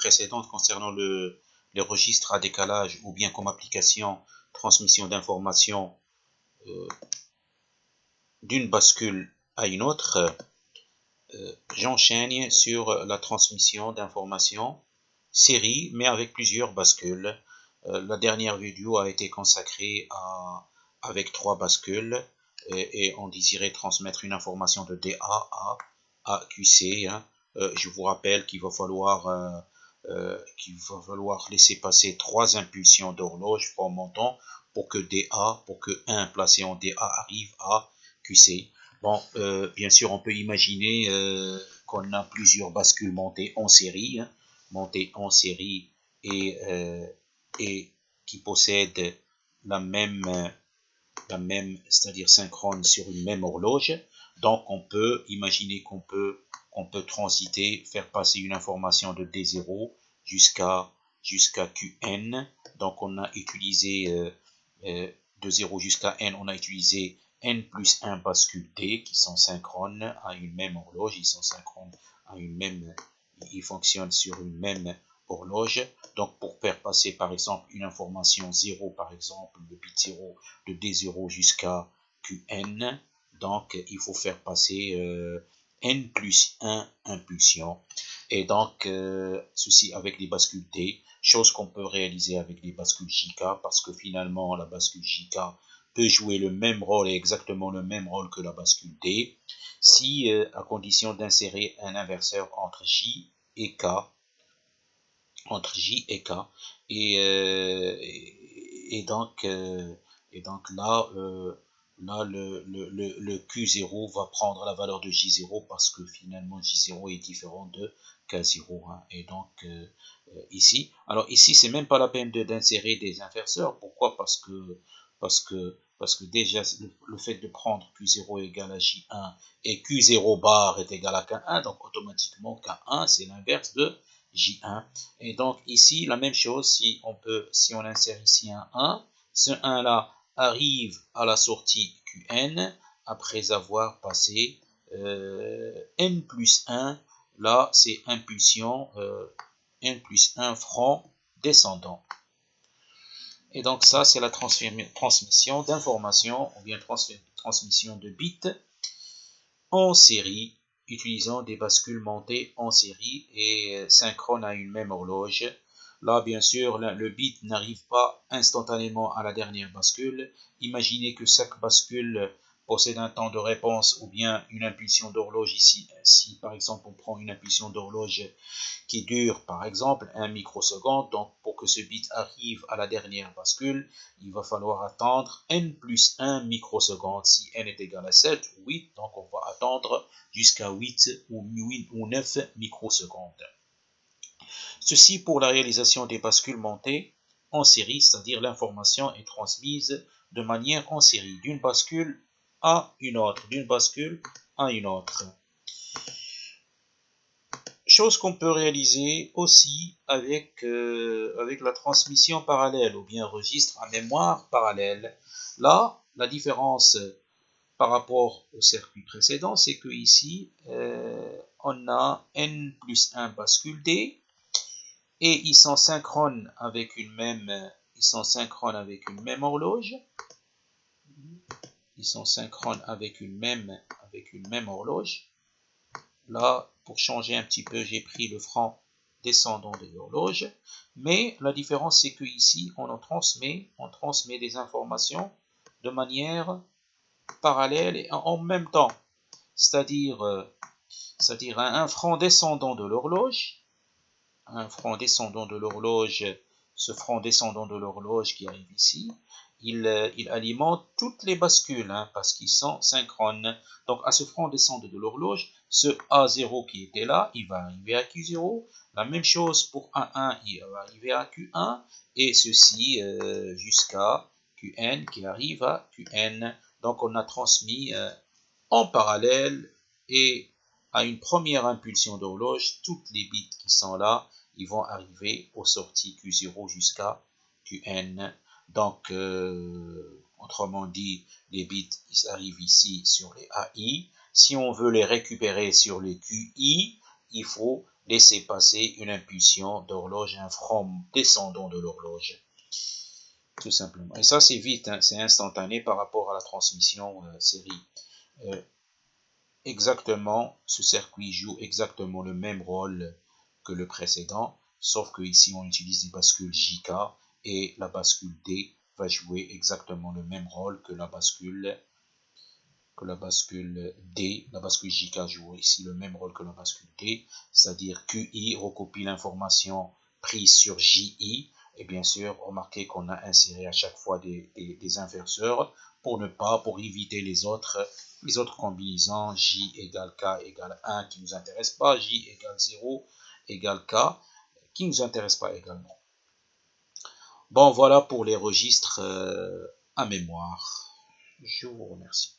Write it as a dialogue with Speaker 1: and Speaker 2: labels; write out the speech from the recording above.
Speaker 1: précédente concernant les registres à décalage ou bien comme application transmission d'informations d'une bascule à une autre, j'enchaîne sur la transmission d'informations série, mais avec plusieurs bascules. La dernière vidéo a été consacrée avec 3 bascules et on désirait transmettre une information de DA à QC. Hein. Je vous rappelle qu'il va falloir laisser passer 3 impulsions d'horloge par montant pour que 1 placé en DA arrive à QC. Bon, bien sûr, on peut imaginer qu'on a plusieurs bascules montées en série, hein, et qui possèdent la même, c'est-à-dire synchrone sur une même horloge. Donc, on peut imaginer qu'on peut transiter, faire passer une information de D0 jusqu'à QN. Donc, on a utilisé de 0 jusqu'à N, on a utilisé N plus 1 bascule D qui sont synchrones à une même horloge, ils fonctionnent sur une même horloge. Donc pour faire passer par exemple une information 0, par exemple le bit 0 de D0 jusqu'à QN, donc il faut faire passer N plus 1 impulsion. Et donc ceci avec les bascules D, chose qu'on peut réaliser avec les bascules JK, parce que finalement la bascule JK peut jouer le même rôle et exactement le même rôle que la bascule D, si à condition d'insérer un inverseur entre J et K, et donc là le Q0 va prendre la valeur de J0 parce que finalement J0 est différent de K0, hein. Et donc ici c'est même pas la peine d'insérer des inverseurs. Pourquoi? Parce que déjà le fait de prendre Q0 égale à J1 et Q0 bar est égal à K1, donc automatiquement K1 c'est l'inverse de J1. Et donc ici la même chose, si on insère ici un 1, ce 1 là arrive à la sortie QN après avoir passé N plus 1, là c'est impulsion N plus 1 franc descendant. Et donc ça c'est la transmission d'informations ou bien transmission de bits en série, utilisant des bascules montées en série et synchrones à une même horloge. Là, bien sûr, le bit n'arrive pas instantanément à la dernière bascule. Imaginez que chaque bascule possède un temps de réponse ou bien une impulsion d'horloge ici. Si par exemple on prend une impulsion d'horloge qui dure par exemple 1 microseconde, donc pour que ce bit arrive à la dernière bascule, il va falloir attendre n plus 1 microseconde. Si n est égal à 7 ou 8, donc on va attendre jusqu'à 8 ou 9 microsecondes. Ceci pour la réalisation des bascules montées en série, c'est-à-dire l'information est transmise de manière en série, d'une bascule à une autre, Chose qu'on peut réaliser aussi avec la transmission parallèle ou bien registre à mémoire parallèle. Là, la différence par rapport au circuit précédent, c'est que ici, on a N plus 1 bascule D, et ils sont synchrones avec une même horloge. Là, pour changer un petit peu, j'ai pris le franc descendant de l'horloge. Mais la différence, c'est que ici, on transmet des informations de manière parallèle et en même temps. C'est-à-dire un franc descendant de l'horloge, ce franc descendant de l'horloge qui arrive ici, il alimente toutes les bascules, hein, parce qu'ils sont synchrones. Donc à ce franc descendant de l'horloge, ce A0 qui était là, il va arriver à Q0. La même chose pour A1, il va arriver à Q1, et ceci jusqu'à Qn qui arrive à Qn. Donc on a transmis en parallèle et à une première impulsion d'horloge, toutes les bits qui sont là, ils vont arriver aux sorties Q0 jusqu'à Qn. Donc, autrement dit, les bits, ils arrivent ici sur les AI. Si on veut les récupérer sur les QI, il faut laisser passer une impulsion d'horloge, un frein descendant de l'horloge, tout simplement. Et ça, c'est vite, hein, c'est instantané par rapport à la transmission série. Exactement, ce circuit joue exactement le même rôle que le précédent, sauf que ici on utilise des bascules JK et la bascule D va jouer exactement le même rôle que la bascule D. La bascule JK joue ici le même rôle que la bascule D, c'est-à-dire QI recopie l'information prise sur JI, et bien sûr, remarquez qu'on a inséré à chaque fois des inverseurs pour éviter les autres combinaisons, J égale K égale 1 qui ne nous intéresse pas, J égale 0 égale K qui ne nous intéresse pas également. Bon, voilà pour les registres à mémoire. Je vous remercie.